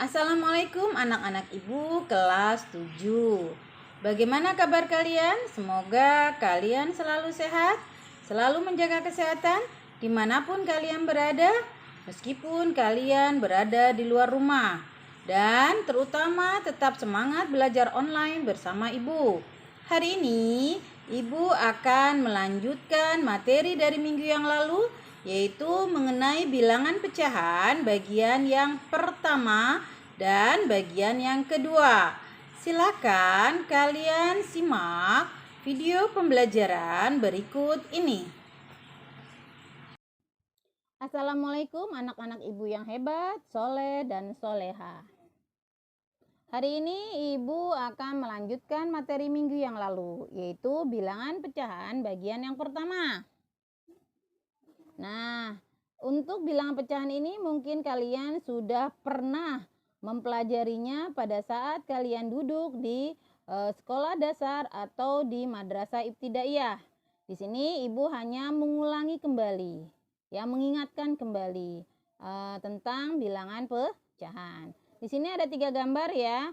Assalamualaikum anak-anak ibu kelas 7. Bagaimana kabar kalian? Semoga kalian selalu sehat, selalu menjaga kesehatan dimanapun kalian berada, meskipun kalian berada di luar rumah. Dan terutama tetap semangat belajar online bersama ibu. Hari ini ibu akan melanjutkan materi dari minggu yang lalu, yaitu mengenai bilangan pecahan bagian yang pertama dan bagian yang kedua. Silakan kalian simak video pembelajaran berikut ini. Assalamualaikum anak-anak ibu yang hebat, soleh dan soleha. Hari ini ibu akan melanjutkan materi minggu yang lalu, yaitu bilangan pecahan bagian yang pertama. Nah, untuk bilangan pecahan ini mungkin kalian sudah pernah mempelajarinya pada saat kalian duduk di sekolah dasar atau di madrasah ibtidaiyah. Di sini ibu hanya mengulangi kembali, mengingatkan kembali tentang bilangan pecahan. Di sini ada 3 gambar ya.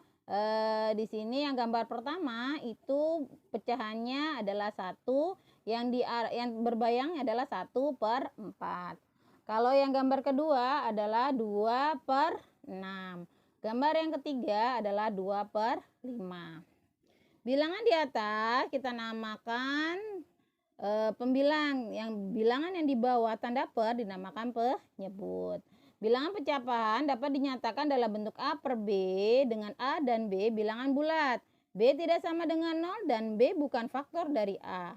Di sini yang gambar pertama itu pecahannya adalah 1. Yang berbayangnya adalah 1/4. Kalau yang gambar kedua adalah 2/6. Gambar yang ketiga adalah 2/5. Bilangan di atas kita namakan pembilang. Bilangan yang di bawah tanda per dinamakan penyebut. Bilangan pecahan dapat dinyatakan dalam bentuk A per B dengan A dan B bilangan bulat. B tidak sama dengan 0 dan B bukan faktor dari A.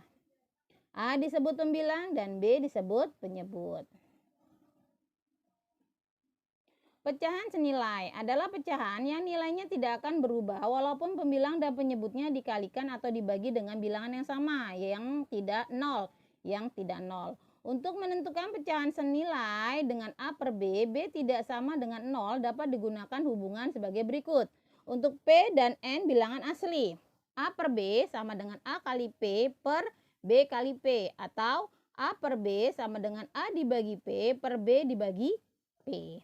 A disebut pembilang dan B disebut penyebut. Pecahan senilai adalah pecahan yang nilainya tidak akan berubah walaupun pembilang dan penyebutnya dikalikan atau dibagi dengan bilangan yang sama, yang tidak nol. Untuk menentukan pecahan senilai dengan A per B, B tidak sama dengan 0 dapat digunakan hubungan sebagai berikut. Untuk P dan N bilangan asli, A per B sama dengan A kali P per B kali P, atau A per B sama dengan A dibagi P per B dibagi P.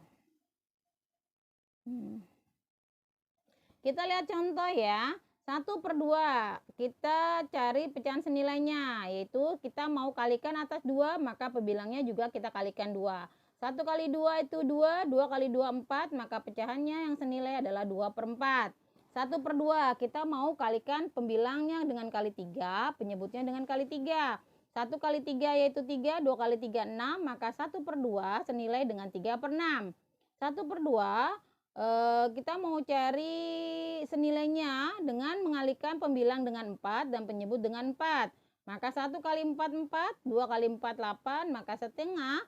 Kita lihat contoh ya. 1/2. Kita cari pecahan senilainya, yaitu kita mau kalikan atas 2, maka pembilangnya juga kita kalikan 2. 1 kali 2 itu 2, 2 kali 2 4, maka pecahannya yang senilai adalah 2/4. 1/2 kita mau kalikan pembilangnya dengan kali 3, penyebutnya dengan kali 3. 1 kali 3 yaitu 3, 2 kali 3 6, maka 1/2 senilai dengan 3/6. 1/2 kita mau cari senilainya dengan mengalihkan pembilang dengan 4 dan penyebut dengan 4. Maka 1 kali 4 4, 2 kali 4 8, maka setengah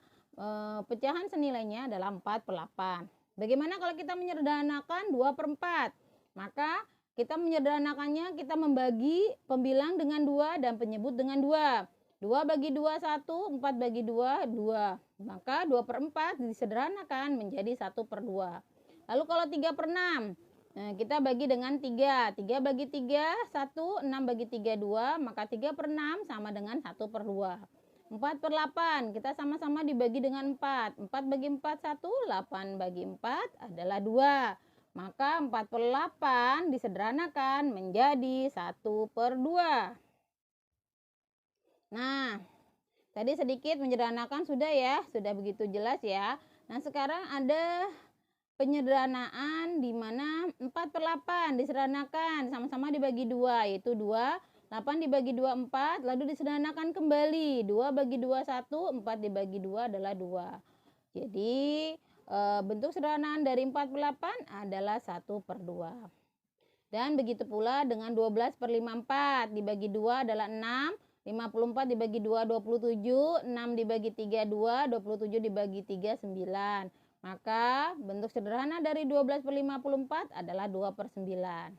pecahan senilainya adalah 4/8. Bagaimana kalau kita menyederhanakan 2/4? Maka kita menyederhanakannya, kita membagi pembilang dengan 2 dan penyebut dengan 2. 2 bagi 2 1, 4 bagi 2 2. Maka 2/4 disederhanakan menjadi 1/2. Lalu kalau 3/6, kita bagi dengan 3. 3 bagi 3 1, 6 bagi 3 2, maka 3/6 sama dengan 1/2. 4/8 kita sama-sama dibagi dengan 4. 4 bagi 4 1, 8 bagi 4 adalah 2. Maka 4/8 disederhanakan menjadi 1/2. Nah, tadi sedikit menyederhanakan sudah ya, sudah begitu jelas ya. Nah, sekarang ada penyederhanaan di mana 4/8 disederhanakan sama-sama dibagi 2, yaitu 2. 8 dibagi 2 4, lalu disederhanakan kembali. 2 bagi 2 1, 4 dibagi 2 adalah 2. Jadi bentuk sederhanaan dari 4/8 adalah 1/2. Dan begitu pula dengan 12/5 4 dibagi 2 adalah 6. 54 dibagi 2 27, 6 dibagi 3 2, 27 dibagi 3 9. Maka bentuk sederhana dari 12/54 adalah 2/9.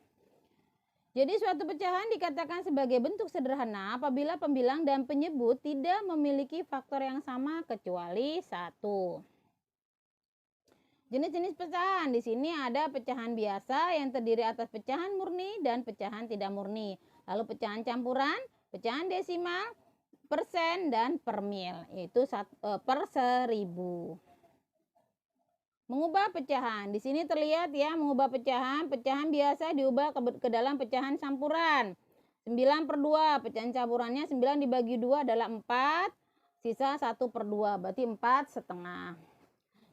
Jadi suatu pecahan dikatakan sebagai bentuk sederhana apabila pembilang dan penyebut tidak memiliki faktor yang sama kecuali 1. Jenis-jenis pecahan. Di sini ada pecahan biasa yang terdiri atas pecahan murni dan pecahan tidak murni. Lalu pecahan campuran, pecahan desimal, persen dan per mil, yaitu per 1000. Mengubah pecahan. Di sini terlihat ya, mengubah pecahan. Pecahan biasa diubah ke dalam pecahan campuran. 9/2. Pecahan campurannya 9 dibagi 2 adalah 4. Sisa 1/2. Berarti 4,5.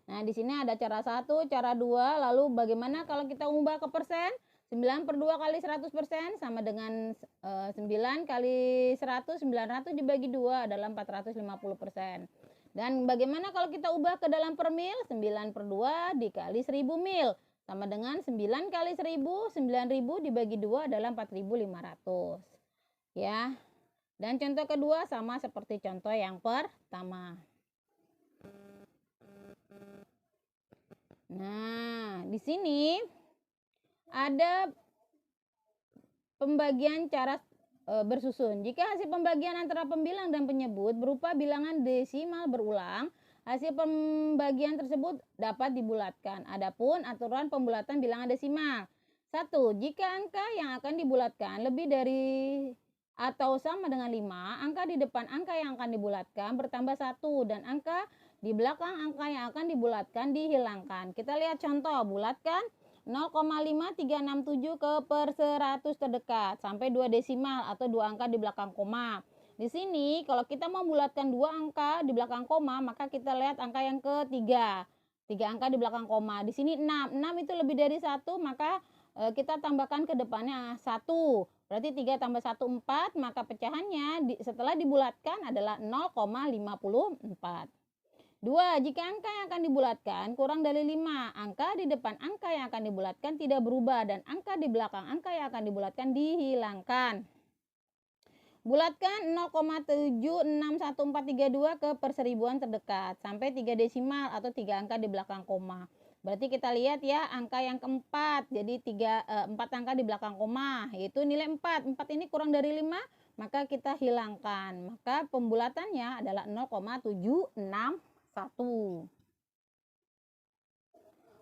Nah, di sini ada cara 1, cara 2. Lalu bagaimana kalau kita ubah ke persen? 9/2 kali 100% sama dengan 9 kali 100, 900 dibagi 2 adalah 450%. Dan bagaimana kalau kita ubah ke dalam per mil? 9/2 dikali 1000 mil. Sama dengan 9 kali 1000, 9000 dibagi 2 adalah 4500. Ya. Dan contoh kedua sama seperti contoh yang pertama. Nah, di sini ada pembagian cara bersusun. Jika hasil pembagian antara pembilang dan penyebut berupa bilangan desimal berulang, hasil pembagian tersebut dapat dibulatkan. Adapun aturan pembulatan bilangan desimal. 1. Jika angka yang akan dibulatkan lebih dari atau sama dengan 5, angka di depan angka yang akan dibulatkan bertambah 1 dan angka di belakang angka yang akan dibulatkan dihilangkan. Kita lihat contoh, bulatkan 0,5367 ke per 100 terdekat sampai 2 desimal atau 2 angka di belakang koma. Di sini kalau kita mau bulatkan 2 angka di belakang koma, maka kita lihat angka yang ketiga. 3 angka di belakang koma. Di sini 6. 6 itu lebih dari 1, maka kita tambahkan ke depannya 1. Berarti 3 tambah 1 4, maka pecahannya setelah dibulatkan adalah 0,54. 2. Jika angka yang akan dibulatkan kurang dari 5, angka di depan angka yang akan dibulatkan tidak berubah dan angka di belakang angka yang akan dibulatkan dihilangkan. Bulatkan 0,761432 ke per seribuan terdekat sampai 3 desimal atau 3 angka di belakang koma. Berarti kita lihat ya angka yang keempat, jadi 4 angka di belakang koma, yaitu nilai 4. 4 ini kurang dari 5, maka kita hilangkan. Maka pembulatannya adalah 0,761.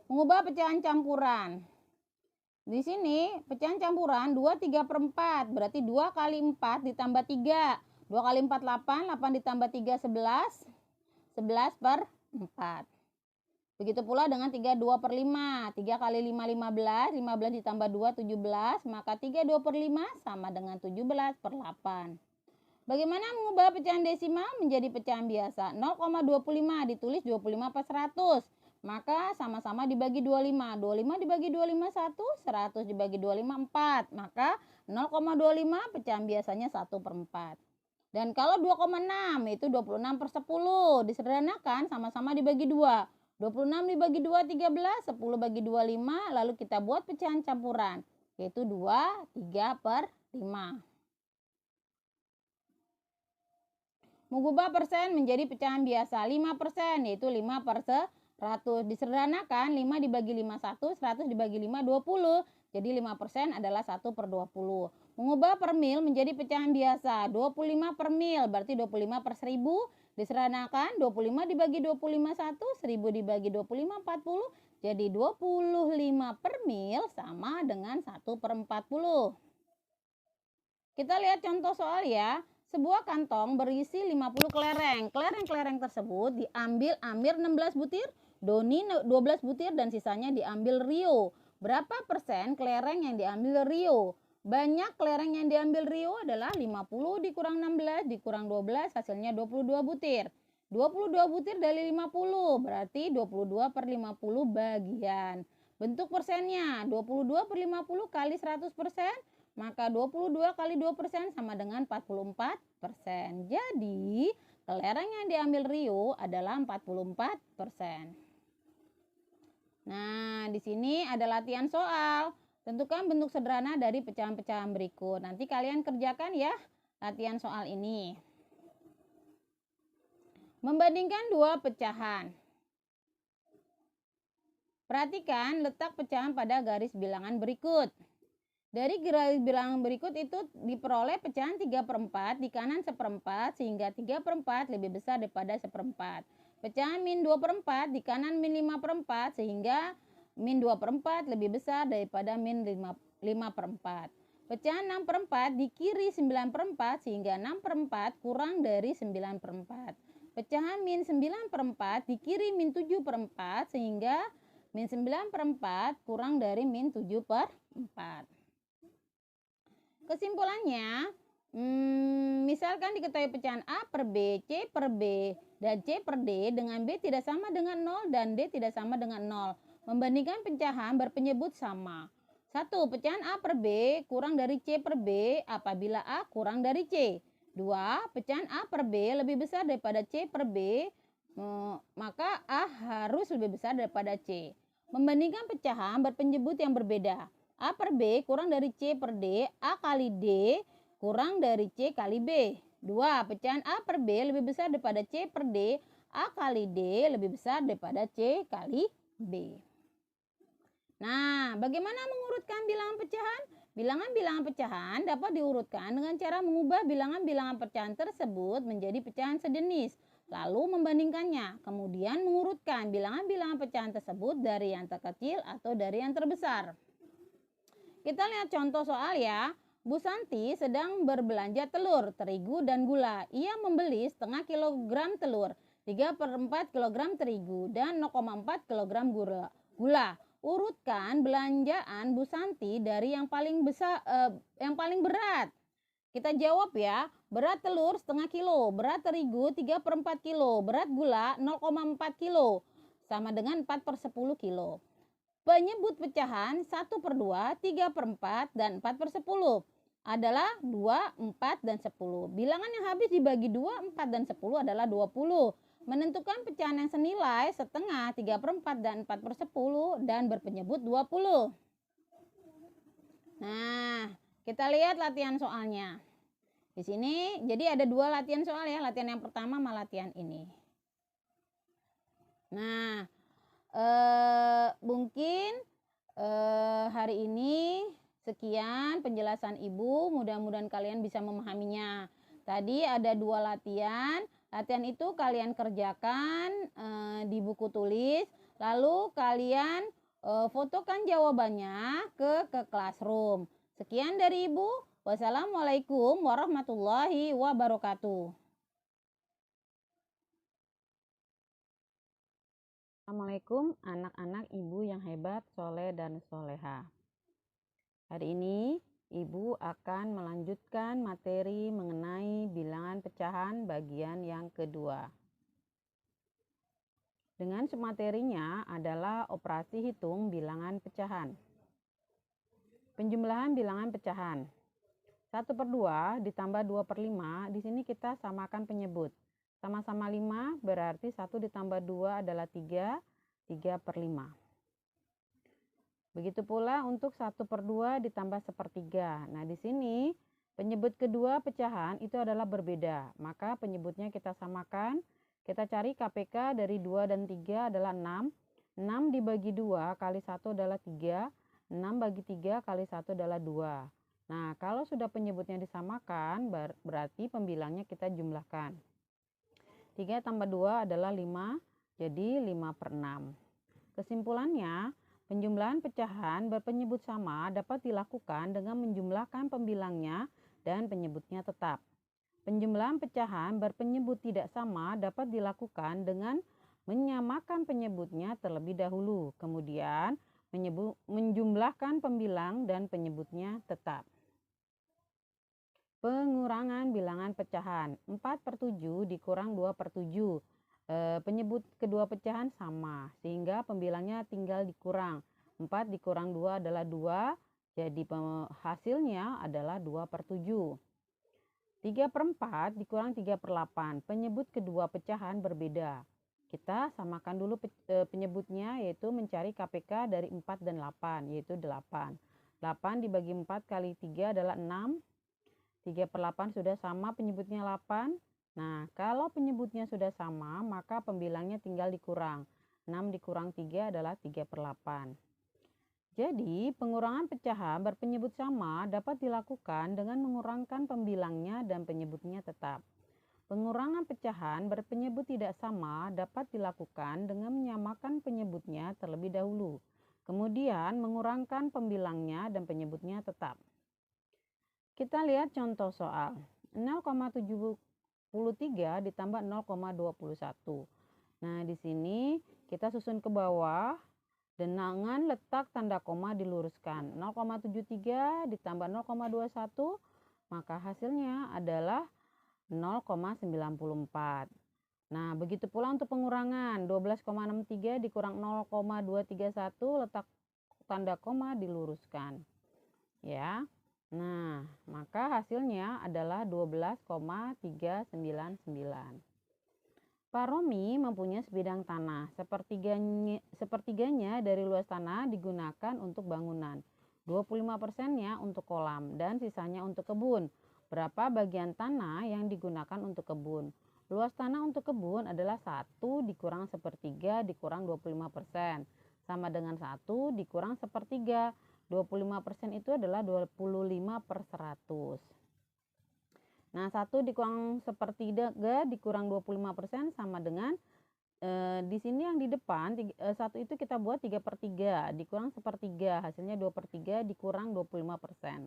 Mengubah pecahan campuran. Di sini pecahan campuran 2 3/4, berarti 2 kali 4 ditambah 3. 2 kali 4 8, 8 ditambah 3 11, 11/4. Begitu pula dengan 3 2/5. 3 kali 5 15, 15 ditambah 2 17, maka 3 2/5 sama dengan 17/8. Bagaimana mengubah pecahan desimal menjadi pecahan biasa? 0,25 ditulis 25/100. Maka sama-sama dibagi 25. 25 dibagi 25 1, 100 dibagi 25 4. Maka 0,25 pecahan biasanya 1/4. Dan kalau 2,6 itu 26/10. Disederhanakan sama-sama dibagi 2. 26 dibagi 2 13, 10 bagi 2 5. Lalu kita buat pecahan campuran, yaitu 2 3/5. Mengubah persen menjadi pecahan biasa 5%, yaitu 5/100. Disederhanakan 5 dibagi 5 1, 100 dibagi 5 20. Jadi 5% adalah 1/20. Mengubah per mil menjadi pecahan biasa 25 per mil, berarti 25 per 1000. Disederhanakan 25 dibagi 25 1, 1000 dibagi 25 40. Jadi 25 per mil sama dengan 1/40. Kita lihat contoh soal ya. Sebuah kantong berisi 50 kelereng. Kelereng-kelereng tersebut diambil Amir 16 butir, Doni 12 butir, dan sisanya diambil Rio. Berapa persen kelereng yang diambil Rio? Banyak kelereng yang diambil Rio adalah 50 dikurang 16 dikurang 12, hasilnya 22 butir. 22 butir dari 50, berarti 22/50 bagian. Bentuk persennya 22/50 kali 100%. Maka 22 kali 2% sama dengan 44%. Jadi, kelereng yang diambil Rio adalah 44%. Nah, di sini ada latihan soal. Tentukan bentuk sederhana dari pecahan-pecahan berikut. Nanti kalian kerjakan ya latihan soal ini. Membandingkan dua pecahan. Perhatikan letak pecahan pada garis bilangan berikut. Dari garis bilangan berikut itu diperoleh pecahan 3/4 di kanan 1/4 sehingga 3/4 lebih besar daripada 1/4. Pecahan min 2/4 di kanan min 5/4 sehingga min 2/4 lebih besar daripada min 5/4. Pecahan 6/4 di kiri 9/4 sehingga 6/4 kurang dari 9/4. Pecahan min 9/4 di kiri min 7/4 sehingga Min 9/4 kurang dari min 7/4. Kesimpulannya, misalkan diketahui pecahan A per B, C per B, dan C per D dengan B tidak sama dengan 0 dan D tidak sama dengan 0. Membandingkan pecahan berpenyebut sama. 1. Pecahan A per B kurang dari C per B apabila A kurang dari C. 2. Pecahan A per B lebih besar daripada C per B, maka A harus lebih besar daripada C. Membandingkan pecahan berpenyebut yang berbeda. A per B kurang dari C per D, A kali D kurang dari C kali B. 2. Pecahan A per B lebih besar daripada C per D, A kali D lebih besar daripada C kali B. Nah, bagaimana mengurutkan bilangan pecahan? Bilangan-bilangan pecahan dapat diurutkan dengan cara mengubah bilangan-bilangan pecahan tersebut menjadi pecahan sejenis, lalu membandingkannya, kemudian mengurutkan bilangan-bilangan pecahan tersebut dari yang terkecil atau dari yang terbesar. Kita lihat contoh soal ya. Bu Santi sedang berbelanja telur, terigu, dan gula. Ia membeli setengah kilogram telur, 3/4 kilogram terigu, dan 0,4 kilogram gula. Urutkan belanjaan Bu Santi dari yang paling berat. Kita jawab ya. Berat telur setengah kilo, berat terigu 3/4 kilo, berat gula 0,4 kilo, sama dengan 4/10 kilo. Penyebut pecahan 1/2, 3/4, dan 4/10 adalah 2, 4, dan 10. Bilangan yang habis dibagi 2, 4, dan 10 adalah 20. Menentukan pecahan yang senilai setengah, 3/4, dan 4/10 dan berpenyebut 20. Nah, kita lihat latihan soalnya. Di sini jadi ada 2 latihan soal ya. Latihan yang pertama sama latihan ini. Nah, mungkin hari ini sekian penjelasan Ibu, mudah-mudahan kalian bisa memahaminya. Tadi ada 2 latihan. Latihan itu kalian kerjakan di buku tulis, lalu kalian fotokan jawabannya ke Classroom. Sekian dari Ibu. Wassalamualaikum warahmatullahi wabarakatuh. Assalamualaikum anak-anak Ibu yang hebat, soleh, dan soleha. Hari ini Ibu akan melanjutkan materi mengenai bilangan pecahan bagian yang kedua. Dengan submaterinya adalah operasi hitung bilangan pecahan. Penjumlahan bilangan pecahan. 1/2 ditambah 2/5, di sini kita samakan penyebut. Sama-sama 5 berarti 1 ditambah 2 adalah 3, 3/5. Begitu pula untuk 1/2 ditambah 1/3. Nah, di sini penyebut kedua pecahan itu adalah berbeda. Maka penyebutnya kita samakan. Kita cari KPK dari 2 dan 3 adalah 6. 6 dibagi 2 kali 1 adalah 3. 6 bagi 3 kali 1 adalah 2. Nah, kalau sudah penyebutnya disamakan, berarti pembilangnya kita jumlahkan. 3 tambah 2 adalah 5, jadi 5/6. Kesimpulannya, penjumlahan pecahan berpenyebut sama dapat dilakukan dengan menjumlahkan pembilangnya dan penyebutnya tetap. Penjumlahan pecahan berpenyebut tidak sama dapat dilakukan dengan menyamakan penyebutnya terlebih dahulu, kemudian menjumlahkan pembilang dan penyebutnya tetap. Pengurangan bilangan pecahan. 4/7 dikurang 2/7. Penyebut kedua pecahan sama, sehingga pembilangnya tinggal dikurang. 4 dikurang 2 adalah 2, jadi hasilnya adalah 2/7. 3/4 dikurang 3/8. Penyebut kedua pecahan berbeda. Kita samakan dulu penyebutnya, yaitu mencari KPK dari 4 dan 8, yaitu 8. 8 dibagi 4 kali 3 adalah 6. 3/8 sudah sama, penyebutnya 8. Nah, kalau penyebutnya sudah sama, maka pembilangnya tinggal dikurang. 6 dikurang 3 adalah 3/8. Jadi, pengurangan pecahan berpenyebut sama dapat dilakukan dengan mengurangkan pembilangnya dan penyebutnya tetap. Pengurangan pecahan berpenyebut tidak sama dapat dilakukan dengan menyamakan penyebutnya terlebih dahulu, kemudian mengurangkan pembilangnya dan penyebutnya tetap. Kita lihat contoh soal. 0,73 ditambah 0,21. Nah, di sini kita susun ke bawah. Dengan letak tanda koma diluruskan. 0,73 ditambah 0,21, maka hasilnya adalah 0,94. Nah, begitu pula untuk pengurangan. 12,63 dikurang 0,231, letak tanda koma diluruskan. Ya. Nah, maka hasilnya adalah 12,399. Pak Romi mempunyai sebidang tanah. Sepertiganya dari luas tanah digunakan untuk bangunan. 25%-nya untuk kolam dan sisanya untuk kebun. Berapa bagian tanah yang digunakan untuk kebun? Luas tanah untuk kebun adalah 1 dikurang sepertiga dikurang 25%. Sama dengan 1 dikurang sepertiga. 25% itu adalah 25/100. Nah, 1 dikurang sepertiga dikurang 25% sama dengan di sini yang di depan 1 itu kita buat 3/3 dikurang sepertiga, hasilnya 2/3 dikurang 25%.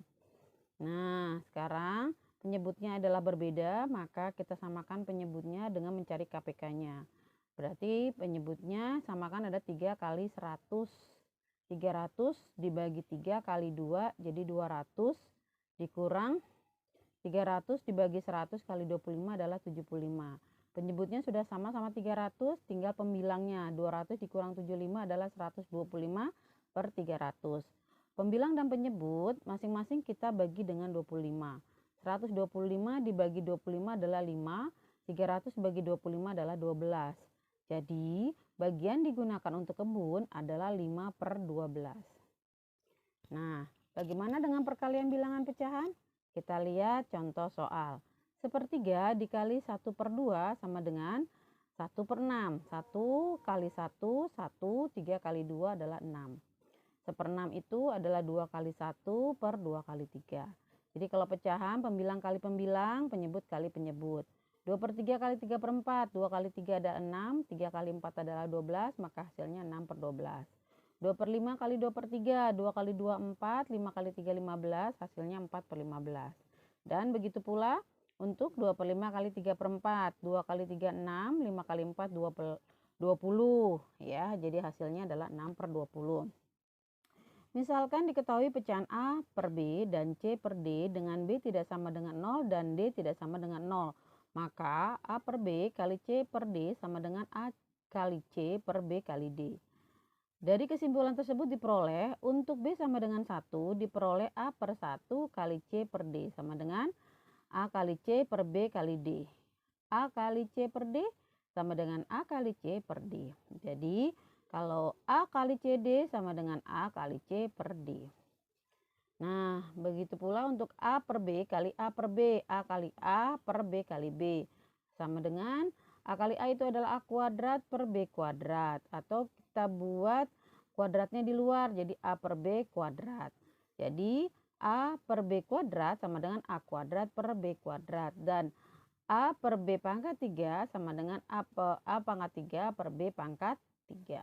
Nah, sekarang penyebutnya adalah berbeda, maka kita samakan penyebutnya dengan mencari KPK-nya. Berarti penyebutnya samakan ada 3 kali 100. 300 dibagi 3 kali 2 jadi 200 dikurang 300 dibagi 100 kali 25 adalah 75. Penyebutnya sudah sama 300, tinggal pembilangnya. 200 dikurang 75 adalah 125/300. Pembilang dan penyebut masing-masing kita bagi dengan 25. 125 dibagi 25 adalah 5, 300 bagi 25 adalah 12. Jadi, bagian digunakan untuk kebun adalah 5/12. Nah, bagaimana dengan perkalian bilangan pecahan? Kita lihat contoh soal. Sepertiga dikali 1/2 sama dengan 1/6. 1 kali 1, 1, 3 kali 2 adalah 6. 1/6 itu adalah 2 kali 1 per 2 kali 3. Jadi kalau pecahan, pembilang kali pembilang, penyebut kali penyebut. 2/3 kali 3/4, 2 kali 3 adalah 6, 3 kali 4 adalah 12, maka hasilnya 6/12. 2/5 kali 2/3, 2 kali 2 4, 5 kali 3 15, hasilnya 4/15. Dan begitu pula untuk 2/5 kali 3/4, 2 kali 3 6, 5 kali 4 20. Ya, jadi hasilnya adalah 6/20. Misalkan diketahui pecahan A per B dan C per D dengan B tidak sama dengan 0 dan D tidak sama dengan 0. Maka A per B kali C per D sama dengan A kali C per B kali D. Dari kesimpulan tersebut diperoleh untuk B sama dengan 1 diperoleh A per 1 kali C per D sama dengan A kali C per B kali D. A kali C per D sama dengan A kali C per D. Jadi kalau A kali CD sama dengan A kali C per D. Nah, begitu pula untuk A per B kali A per B. A kali A per B kali B. Sama dengan A kali A itu adalah A kuadrat per B kuadrat. Atau kita buat kuadratnya di luar jadi A per B kuadrat. Jadi A per B kuadrat sama dengan A kuadrat per B kuadrat. Dan A per B pangkat 3 sama dengan A pangkat 3 per B pangkat 3.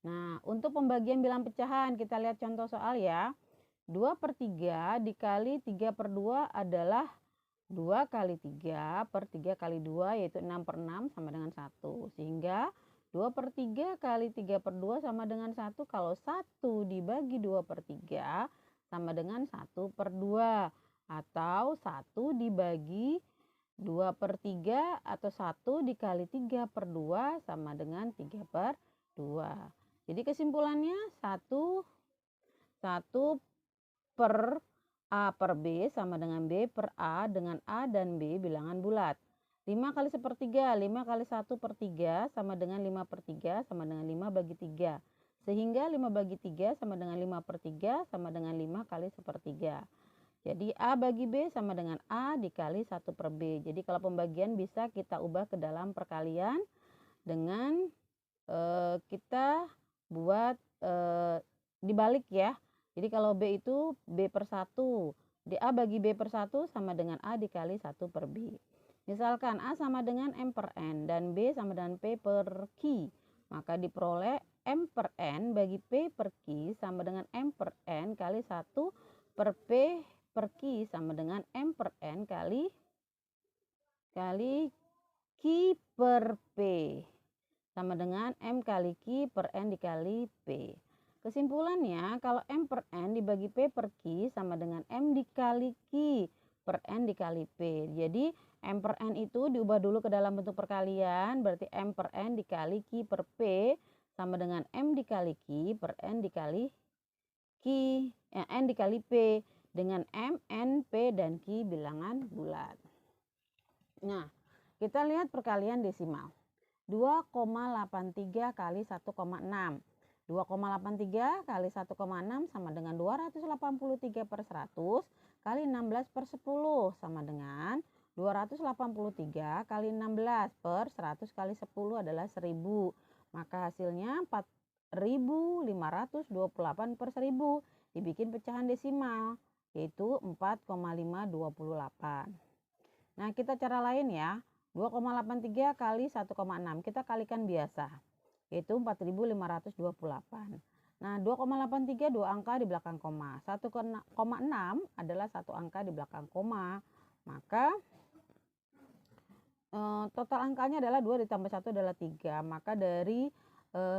Nah, untuk pembagian bilangan pecahan kita lihat contoh soal ya. 2/3 dikali 3/2 adalah 2 kali 3 per 3 kali 2 yaitu 6/6 sama dengan 1. Sehingga 2/3 kali 3/2 sama dengan 1. Kalau 1 dibagi 2/3 sama dengan 1/2. Atau 1 dibagi 2/3 atau 1 dikali 3/2 sama dengan 3/2. Jadi kesimpulannya 1 per A per B sama dengan B per A dengan A dan B bilangan bulat. 5 kali sepertiga, 5 kali 1/3 sama dengan 5/3 sama dengan 5 bagi 3. Sehingga 5 bagi 3 sama dengan 5/3 sama dengan 5 kali sepertiga. Jadi A bagi B sama dengan A dikali 1 per B. Jadi kalau pembagian bisa kita ubah ke dalam perkalian dengan kita buat dibalik ya. Jadi kalau B itu B per 1. Di A bagi B per 1 sama dengan A dikali 1 per B. Misalkan A sama dengan M per N dan B sama dengan P per Q. Maka diperoleh M per N bagi P per Q sama dengan M per N kali 1 per P per Q sama dengan M per N kali Q per P. sama dengan M kali Q per N dikali P. Kesimpulannya, kalau M per N dibagi P per Q sama dengan M dikali Q per N dikali P. Jadi M per N itu diubah dulu ke dalam bentuk perkalian, berarti M per N dikali Q per P sama dengan M dikali Q per N dikali N dikali P, dengan M, N, P, dan Q bilangan bulat. Nah, kita lihat perkalian desimal. 2,83 kali 1,6. 2,83 kali 1,6 sama dengan 283 per 100 kali 16 per 10 sama dengan 283 kali 16 per 100 kali 10 adalah 1000. Maka hasilnya 4.528 per 1000. Dibikin pecahan desimal, yaitu 4,528. Nah, kita cara lain ya. 2,83 kali 1,6 kita kalikan biasa, yaitu 4.528. Nah, 2,83 dua angka di belakang koma, 1,6 adalah satu angka di belakang koma, maka total angkanya adalah 2 ditambah 1 adalah 3. Maka dari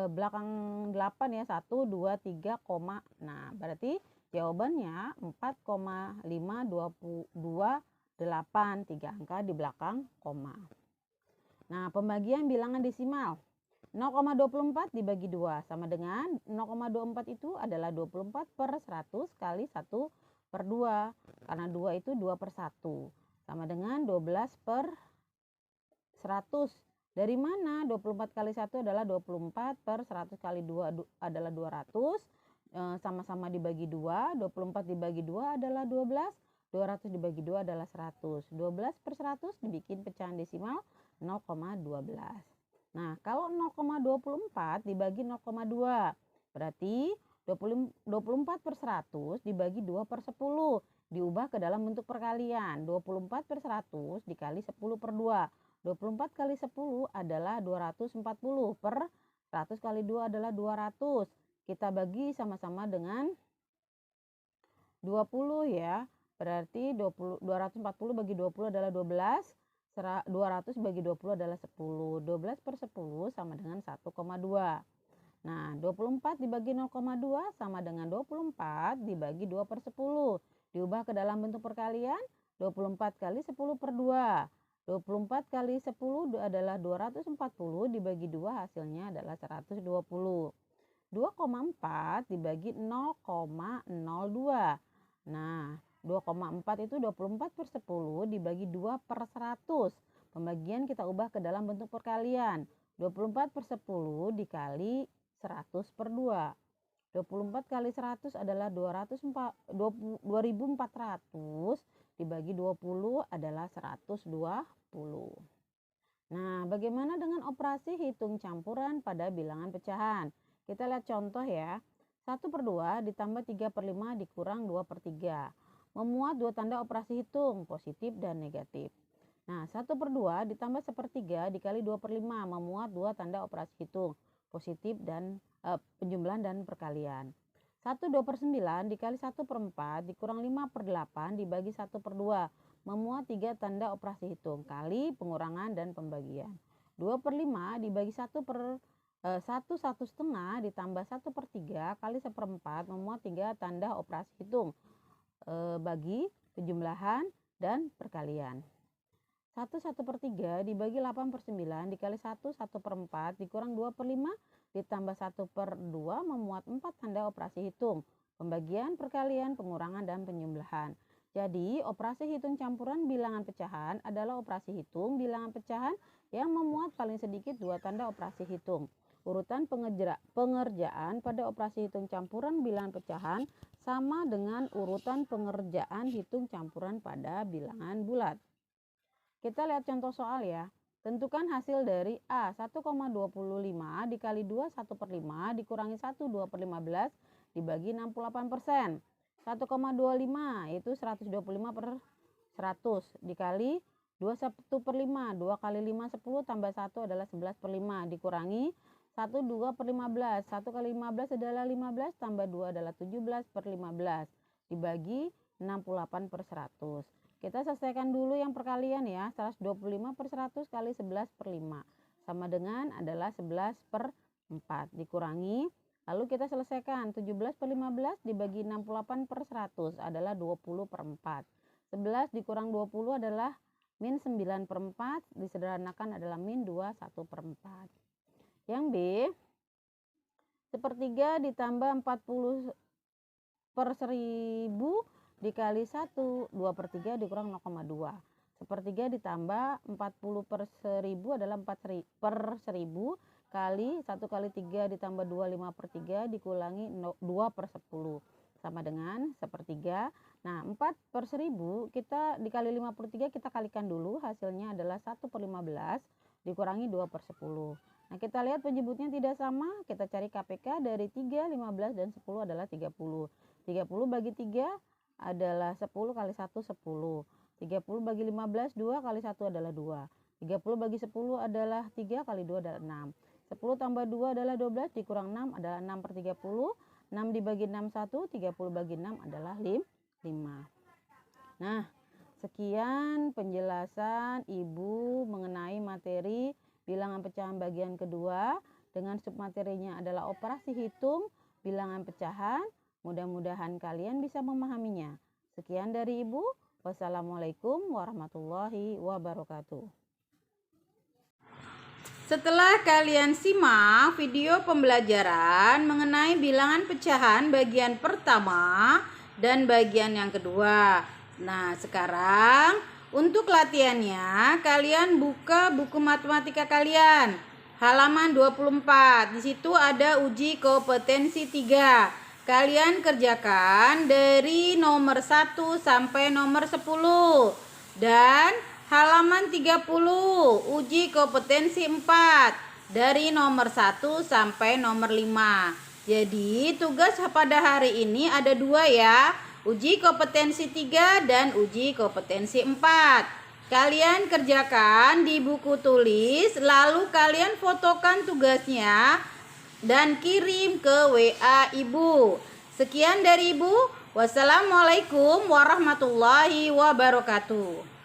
belakang 8 ya, 1, 2, 3, koma. Nah, berarti jawabannya 4,528, 3 angka di belakang koma. Nah, pembagian bilangan desimal. 0,24 dibagi 2 sama dengan 0,24 itu adalah 24 per 100 kali 1 per 2. Karena 2 itu 2 per 1. Sama dengan 12 per 100. Dari mana? 24 kali 1 adalah 24 per 100 kali 2 adalah 200. Sama-sama dibagi 2. 24 dibagi 2 adalah 12. 200 dibagi 2 adalah 100. 12 per 100 dibikin pecahan desimal 0,12. Nah, kalau 0,24 dibagi 0,2 berarti 24 per 100 dibagi 2 per 10. Diubah ke dalam bentuk perkalian. 24 per 100 dikali 10 per 2. 24 kali 10 adalah 240 per 100 kali 2 adalah 200. Kita bagi sama-sama dengan 20 ya. Berarti 240 bagi 20 adalah 12. 200 bagi 20 adalah 10. 12 per 10 sama dengan 1,2. Nah, 24 dibagi 0,2 sama dengan 24 dibagi 2 per 10. Diubah ke dalam bentuk perkalian. 24 kali 10 per 2. 24 kali 10 adalah 240 dibagi 2 hasilnya adalah 120. 2,4 dibagi 0,02. Nah, 2,4 itu 24 per 10 dibagi 2 per 100. Pembagian kita ubah ke dalam bentuk perkalian. 24 per 10 dikali 100 per 2. 24 kali 100 adalah 2400 dibagi 20 adalah 120. Nah, bagaimana dengan operasi hitung campuran pada bilangan pecahan? Kita lihat contoh ya. 1 per 2 ditambah 3 per 5 dikurang 2 per 3. Memuat dua tanda operasi hitung, positif dan negatif. Nah, 1 per 2 ditambah 1/3 dikali 2 per 5 memuat dua tanda operasi hitung, positif dan penjumlahan dan perkalian. 1 2 per 9 dikali 1 per 4 dikurang 5 per 8 dibagi 1 per 2 memuat 3 tanda operasi hitung kali pengurangan dan pembagian. 2 per 5 dibagi 1 per 1 1/2 ditambah 1 per 3 kali 1/4 memuat 3 tanda operasi hitung bagi penjumlahan dan perkalian. 1 per 3 dibagi 8 per 9 dikali 1 per 4 dikurang 2 per 5 ditambah 1 per 2 memuat 4 tanda operasi hitung, pembagian, perkalian, pengurangan, dan penjumlahan. Jadi operasi hitung campuran bilangan pecahan adalah operasi hitung bilangan pecahan yang memuat paling sedikit dua tanda operasi hitung. Urutan pengerjaan pada operasi hitung campuran bilangan pecahan sama dengan urutan pengerjaan hitung campuran pada bilangan bulat. Kita lihat contoh soal ya. Tentukan hasil dari A 1,25 dikali 2 1 per 5 dikurangi 1 2 per 15 dibagi 68%. 1,25 itu 125 per 100 dikali 2 1 per 5. 2 kali 5 10 tambah 1 adalah 11 per 5 dikurangi 1 2 per 15. 1 kali 15 adalah 15 tambah 2 adalah 17 per 15 dibagi 68 per 100. Kita selesaikan dulu yang perkalian ya. 125 per 100 kali 11 per 5. sama dengan adalah 11/4 dikurangi. Lalu kita selesaikan 17/15 dibagi 68/100 adalah 20/4. 11 dikurang 20 adalah min 9/4, disederhanakan adalah min 21/4. Yang B, 1/3 ditambah 40/1000 dikali 1, 2/3 dikurang 0,2. 1/3 ditambah 40/1000 adalah 4/1000 kali 1 kali 3 ditambah 2, 5/3 dikurangi 2/10 sama dengan 1/3. Nah 4/1000 kita dikali 5/3 kita kalikan dulu, hasilnya adalah 1/15 dikurangi 2/10. Nah kita lihat penyebutnya tidak sama, kita cari KPK dari 3, 15 dan 10 adalah 30. 30 bagi 3 adalah 10 kali 1 10. 30 bagi 15 2 kali 1 adalah 2. 30 bagi 10 adalah 3 kali 2 adalah 6. 10 tambah 2 adalah 12 dikurang 6 adalah 6/30. 6 dibagi 6 1, 30 bagi 6 adalah 5. Nah, sekian penjelasan Ibu mengenai materi bilangan pecahan bagian kedua dengan submaterinya adalah operasi hitung bilangan pecahan. Mudah-mudahan kalian bisa memahaminya. Sekian dari Ibu. Wassalamualaikum warahmatullahi wabarakatuh. Setelah kalian simak video pembelajaran mengenai bilangan pecahan bagian pertama dan bagian yang kedua. Nah, sekarang untuk latihannya kalian buka buku matematika kalian. Halaman 24. Di situ ada uji kompetensi 3. Kalian kerjakan dari nomor 1 sampai nomor 10. Dan halaman 30, uji kompetensi 4 dari nomor 1 sampai nomor 5. Jadi tugas pada hari ini ada 2 ya, uji kompetensi 3 dan uji kompetensi 4. Kalian kerjakan di buku tulis, lalu kalian fotokan tugasnya dan kirim ke WA Ibu. Sekian dari Ibu. Wassalamualaikum warahmatullahi wabarakatuh.